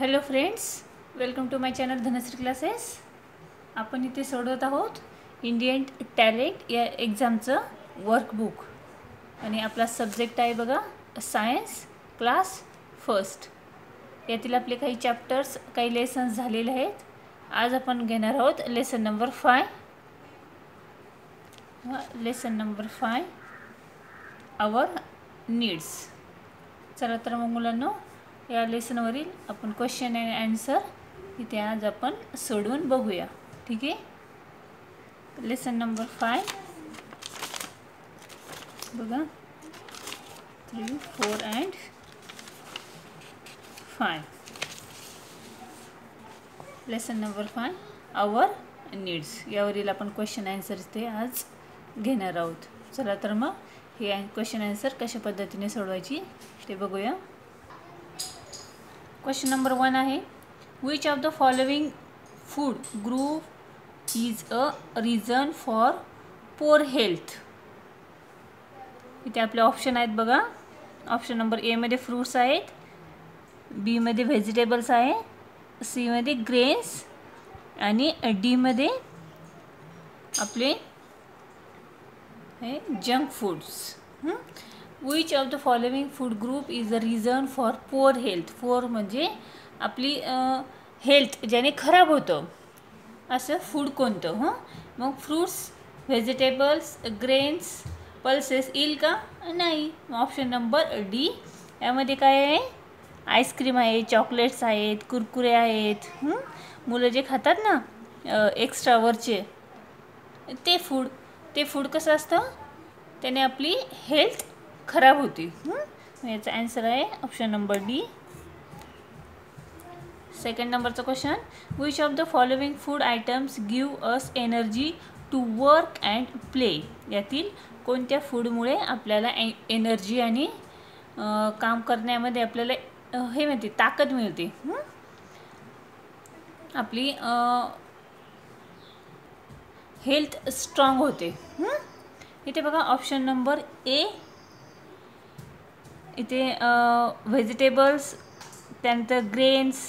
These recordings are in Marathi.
Hello friends, welcome to my channel Dhanashree classes. आपण इथे सोडवत आहोत इंडियन टॅलेंट या एक्झामचं वर्कबुक आणि आपला सब्जेक्ट आहे बघा सायन्स क्लास फर्स्ट. यातील आपले काही चॅप्टर्स काही लेसन्स झालेले आहेत. आज आपण घेणार आहोत lesson number 5. Lesson number 5 our needs. चला तर मग मुलांनो, या लेसनवरील आपण क्वेश्चन अँड आन्सर इथे आज आपण सोडवून बघूया. ठीक आहे. लेसन नंबर 5 बघा 3, 4 and 5. Lesson number 5 our needs यावरील आपण क्वेश्चन आन्सर इथे आज घेणार आहोत. चला तर मग हे क्वेश्चन आन्सर कशा पद्धतीने सोडवायची ते बघूया. क्वेश्चन नंबर 1 आहे, which of the following food group is a reason for poor health. इथे आपले ऑप्शन आहेत बघा. ऑप्शन नंबर ए मध्ये फ्रूट्स आहेत, बी मध्ये व्हेजिटेबल्स आहे, सी मध्ये ग्रेन्स आणि डी मध्ये आपले junk foods. Which of the following food group is a reason for poor health. Poor म्हणजे आपली हेल्थ ज्याने खराब होतं असं फूड कोणतं. मग फ्रूट्स, व्हेजिटेबल्स, ग्रेन्स, पल्सेस येईल का? नाही. ऑप्शन नंबर डी यामध्ये काय आहे? आईस्क्रीम आहे, चॉकलेट्स आहेत, कुरकुरे आहेत. मुलं जे खातात ना एक्स्ट्रावरचे ते फूड कसं असतं, त्याने आपली हेल्थ खराब होती. याचा आन्सर आहे ऑप्शन नंबर डी. सेकंड नंबरचा question, which of the following food items give us energy to work and play. यातील कोणत्या फूडमुळे आपल्याला एनर्जी आणि काम करण्यामध्ये आपल्याला हे मिळते, ताकद मिळते, आपली हेल्थ स्ट्रॉंग होते. इथे बघा ऑप्शन नंबर ए, इथे व्हेजिटेबल्स, त्यानंतर grains,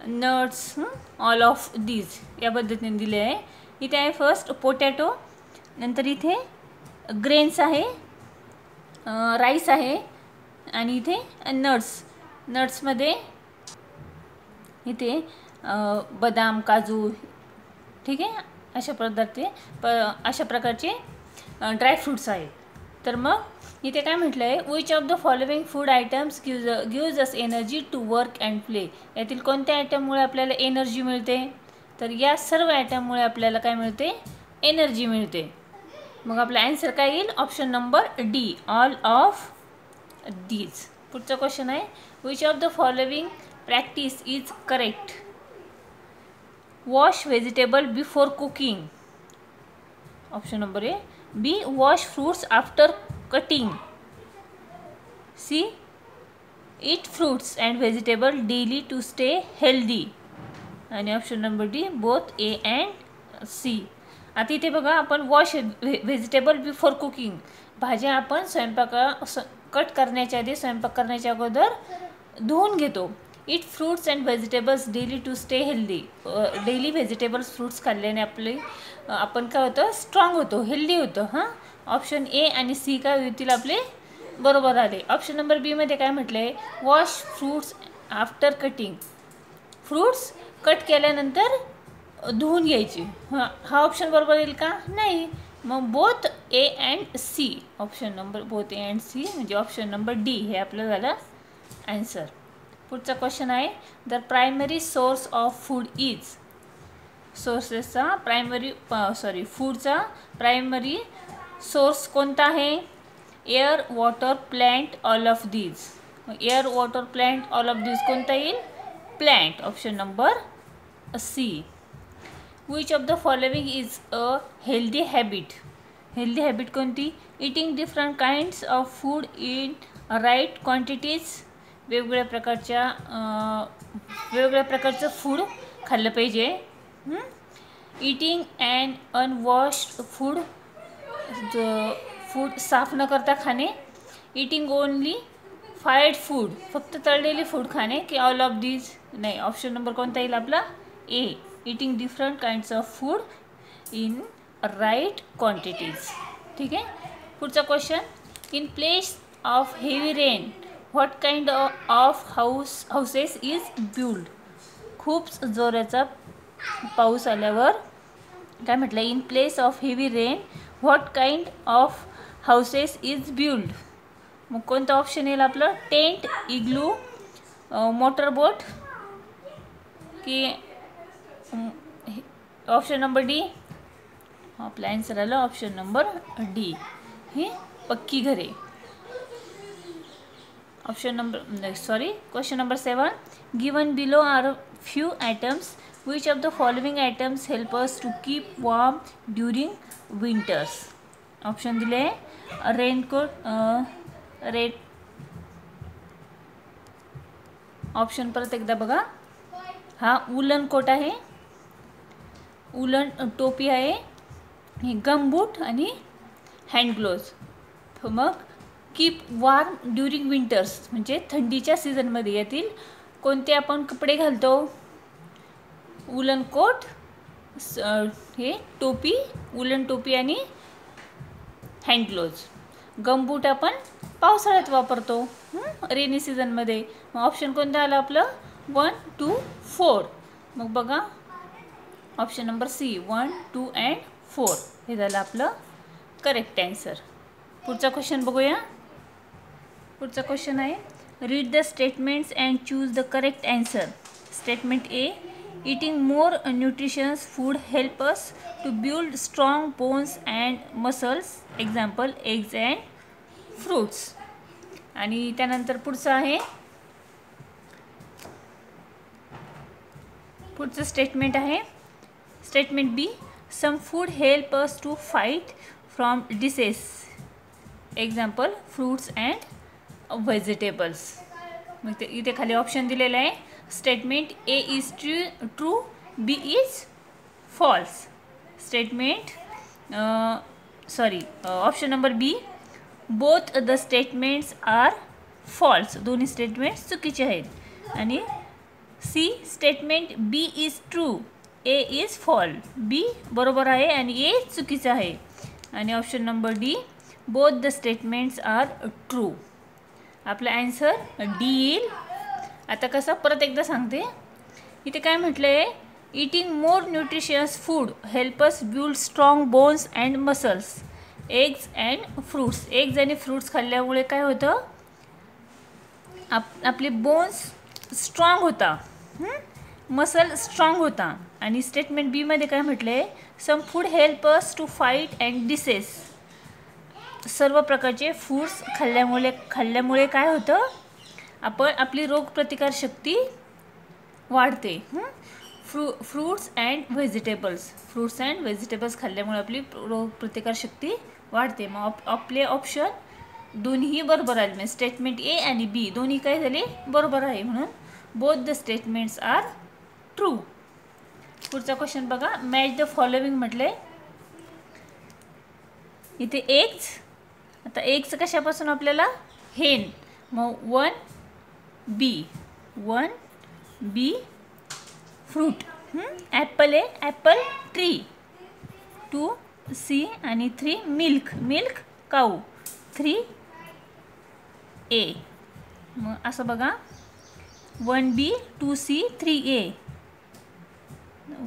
nuts, all of these या पद्धतीने दिले आहे. इथे आहे फर्स्ट पोटॅटो, नंतर इथे ग्रेन्स आहे, राईस आहे आणि इथे नट्समध्ये इथे बदाम, काजू. ठीक आहे. अशा प्रकारचे ड्रायफ्रूट्स आहेत. तर मग इथे काय म्हटलं आहे, which of the following food items gives us energy to work and play. यातील कोणत्या आयटममुळे आपल्याला एनर्जी मिळते? तर या सर्व आयटममुळे आपल्याला काय मिळते? एनर्जी मिळते. मग आपला आन्सर काय येईल? Option number D, all of these. पुढचा क्वेश्चन आहे, which of the following practice is correct. Wash vegetable before cooking. Option number A. B, wash fruits after cutting. C, eat fruits and vegetable daily to stay healthy. आणि option number D, both A and C. आता इथे बघा, आपण वॉश व्हेजिटेबल बिफोर कुकिंग, भाज्या आपण कट करण्याच्या आधी, स्वयंपाक करण्याच्या अगोदर धुवून घेतो. Eat fruits and vegetables daily to stay healthy. Daily vegetables, fruits खाल्ल्याने आपण काय होतं? स्ट्रॉंग होतो, हेल्दी होतं. ऑप्शन ए आणि सी काय होतील आपले? बरोबर आले. ऑप्शन नंबर बी मध्ये काय म्हटलं आहे? Wash fruits after cutting. Fruits cut केल्यानंतर धुवून घ्यायची. हा ऑप्शन बरोबर येईल का? नाही. मग both A and C. Option number both A and C म्हणजे ऑप्शन नंबर डी हे आपलं झालं आन्सर. पुढचा क्वेश्चन आहे, the primary source of food is. फूडचा प्रायमरी सोर्स कोणता आहे? Air, water, plant, all of these. Air, water, plant, all of these कोणता येईल? Plant. Option number C. Which of the following is a healthy habit. Healthy habit कोणती? Eating different kinds of food in right quantities. वेगवेगळ्या प्रकारचं फूड खाल्लं पाहिजे. इटिंग अँड अनवॉश्ड फूड साफ न करता खाणे. इटिंग ओनली फ्राईड फूड, फक्त तळलेली फूड खाणे की ऑल ऑफ दीज? नाही, ऑप्शन नंबर कोणता येईल आपला? A, eating different kinds of food in right quantities. ठीक आहे. पुढचा question, in place of heavy rain what kind of houses is build? खूप जोराचा पाऊस आल्यावर काय म्हटलं? In place of heavy rain what kind of houses is build? मग कोणतं ऑप्शन येईल आपलं? टेंट, इग्लू, मोटरबोट की ऑप्शन नंबर डी? आपला आन्सर आलं ऑप्शन नंबर डी, ही पक्की घरे. Option number question number 7, given below are few items, which of the following items help us to keep warm during winters? Option दिले आहे रेनकोट, ऑप्शन परत एकदा बघा. हा वुलन कोट आहे, वुलन टोपी आहे, हे गमबूट आणि हँड ग्लोव्ज. मग कीप वॉर्म ड्युरिंग विंटर्स म्हणजे थंडीच्या सीझनमध्ये यातील कोणते आपण कपडे घालतो? वुलन कोट, हे टोपी, वुलन टोपी आणि हँड ग्लोव्ज. गमबूट आपण पावसाळ्यात वापरतो, रेनी सीझनमध्ये. मग ऑप्शन कोणतं आलं आपलं? 1, 2, 4. मग बघा ऑप्शन नंबर सी, 1, 2 अँड 4 हे झालं आपलं करेक्ट आन्सर. पुढचा क्वेश्चन बघूया. पुढचा क्वेश्चन आहे, read the statements and choose the correct answer. Statement A, eating more nutritious food help us to build strong bones and muscles. Example, eggs and fruits. आणि त्यानंतर पुढचं आहे, पुढचं स्टेटमेंट आहे statement B, some food help us to fight from disease. Example, fruits and vegetables. मग ते इथे खाली ऑप्शन दिलेलं आहे. Statement A is true, B is false. Statement option number B, both the statements are false. दोन्ही स्टेटमेंट्स चुकीचे आहेत. आणि C, statement B is true, A is false. B बरोबर आहे आणि ए चुकीचं आहे. आणि option number D, both the statements are true. आपला आन्सर डी येईल. आता कसं परत एकदा सांगते. इथे काय म्हटलं आहे? Eating more nutritious food help us build strong bones and muscles. Eggs and fruits. Eggs आणि फ्रूट्स खाल्ल्यामुळे काय होतं? आपले बोन्स स्ट्रॉंग होता, मसल स्ट्रॉंग होता. आणि स्टेटमेंट बीमध्ये काय म्हटलं आहे? Some food help us to fight and diseases. सर्व प्रकारचे फूड्स खाल्ल्यामुळे काय होतं? आपली रोगप्रतिकारशक्ती वाढते. फ्रूट्स अँड व्हेजिटेबल्स खाल्ल्यामुळे आपली रोगप्रतिकारशक्ती वाढते. मग आपले ऑप्शन दोन्ही बरोबर आले. म्हणजे स्टेटमेंट ए आणि बी दोन्ही काय झाले? बरोबर आहे. म्हणून both the statements are true. पुढचा क्वेश्चन बघा. मॅच द फॉलोइंग म्हटले. इथे एग्ज. आता एग्ज कशापासून आपल्याला? हेन. मग 1 बी फ्रूट. ॲपल आहे, ॲपल ट्री. 2 सी आणि 3 मिल्क काऊ. 3 ए. मग असं बघा, 1 बी 2 सी 3 ए.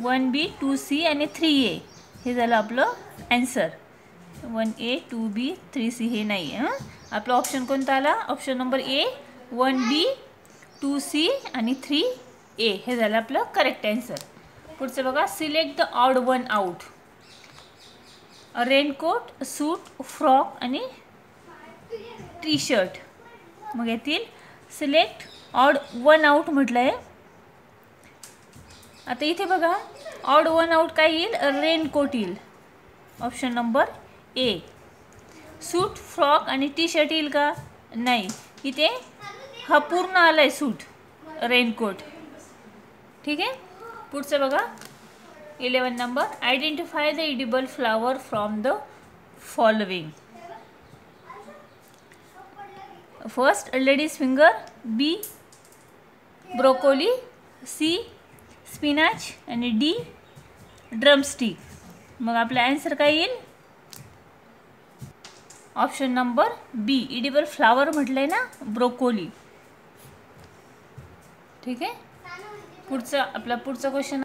1 बी 2 सी आणि 3 ए हे झालं आपलं आन्सर. 1 ए 2 बी 3 सी हे नाही आहे. आपला ऑप्शन कोणता आला? Option number A, 1 B 2 C आणि 3 ए हे झालं आपलं करेक्ट आन्सर. पुढचं बघा. Select the odd one out. Raincoat, suit, frock आणि टी शर्ट. मग यातील सिलेक्ट ऑड वन आउट म्हटलं आहे. आता इथे बघा, ऑड वन आउट काय येईल? रेनकोट येईल. ऑप्शन नंबर ए. सूट, फ्रॉक आणि टी शर्ट येईल का? नाही. इथे हा पूर्ण आला आहे सूट, रेनकोट. ठीक आहे. पुढचं बघा. 11 नंबर. Identify the edible flower from the following. First ladies finger, B broccoli, C spinach आणि डी ड्रमस्टिक. मग आपला आन्सर काय येईल? Option number B, edible flower म्हटलंय ना, ब्रोकोली. ठीक आहे. पुढचा question.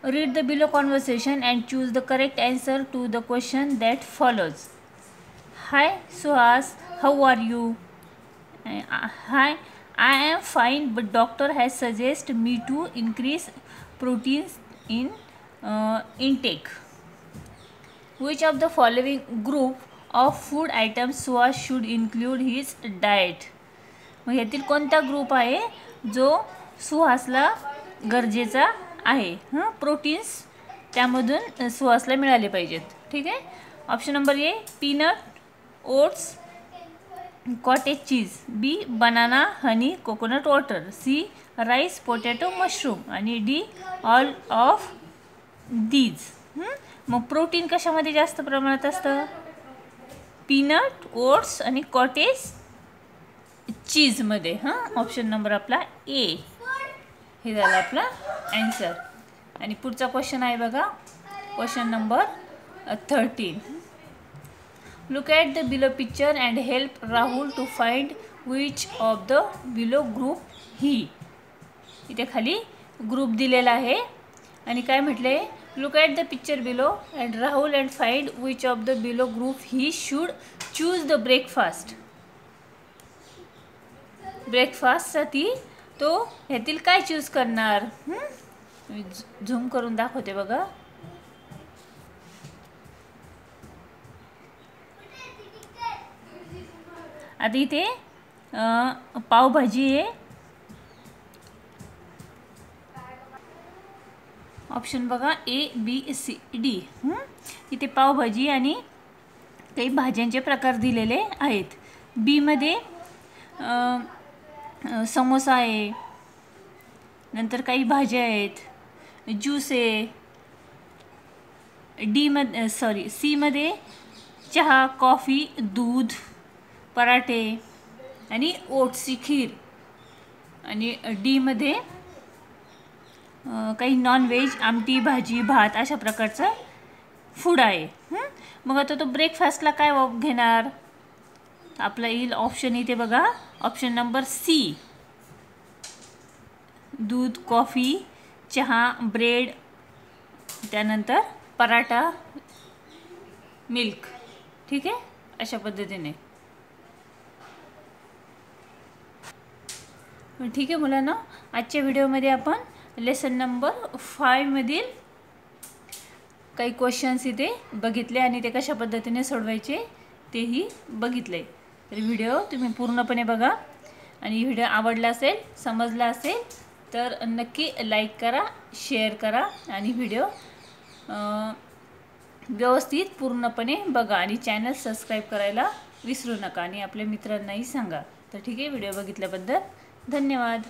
Read the below conversation and choose the correct answer to the question that follows. Hi Suhas, how are you? Hi, I am fine, but doctor has suggested me to increase proteins in intake. Which of the following group of food items Suhas should include his diet? मग यातील कोणता ग्रुप आहे जो सुहासला गरजेचा आहे? प्रोटीन्स त्यामधून सुहासला मिळाले पाहिजेत. ठीक आहे. Option number A peanut, oats, cottage cheese, B banana, honey, coconut water, C rice, potato, mushroom आणि डी ऑल ऑफ दीज. मग प्रोटीन कशामध्ये जास्त प्रमाणात असतं? पीनट, ओट्स आणि कॉटेज चीजमध्ये. ऑप्शन नंबर आपला ए हे झालं आपला आन्सर. आणि पुढचा क्वेश्चन आहे बघा, question number 13. Look at the below picture and help Rahul to find which of the below group he. इथे खाली ग्रुप दिलेला आहे आणि काय म्हटले? Look at the picture below and Rahul and find which of the below group he should choose the breakfast. ब्रेकफास्टसाठी तो ह्यातील काय चूज करणार? झूम करून दाखवते बघा. आता इथे पावभाजी आहे. ऑप्शन बघा ए बी सी डी. इथे पावभाजी आणि काही भाज्यांचे प्रकार दिलेले आहेत. बी मध्ये समोसा आहे, नंतर काही भाज्या आहेत, ज्यूस आहे. सी मध्ये चहा, कॉफी, दूध, पराठे आणि ओट्सची खीर. आणि डी मध्ये काही नॉनव्हेज, आमटी, भाजी, भात अशा प्रकारचं फूड आहे. मग आता तो ब्रेकफास्टला काय घेणार? आपला येईल ऑप्शन इथे बघा, ऑप्शन नंबर सी, दूध, कॉफी, चहा, ब्रेड, त्यानंतर पराठा, मिल्क. ठीक आहे. अशा पद्धतीने. ठीक आहे मुलांना, आजच्या व्हिडिओमध्ये आपण लेसन नंबर 5 मधील काही क्वेश्चन्स इथे बघितले आणि ते कशा पद्धतीने सोडवायचे तेही बघितले. तर व्हिडिओ तुम्ही पूर्णपणे बघा आणि व्हिडिओ आवडला असेल, समजला असेल तर नक्की लाईक करा, शेअर करा आणि व्हिडिओ व्यवस्थित पूर्णपणे बघा आणि चॅनल सबस्क्राईब करायला विसरू नका आणि आपल्या मित्रांनाही सांगा. तर ठीक आहे, व्हिडिओ बघितल्याबद्दल धन्यवाद.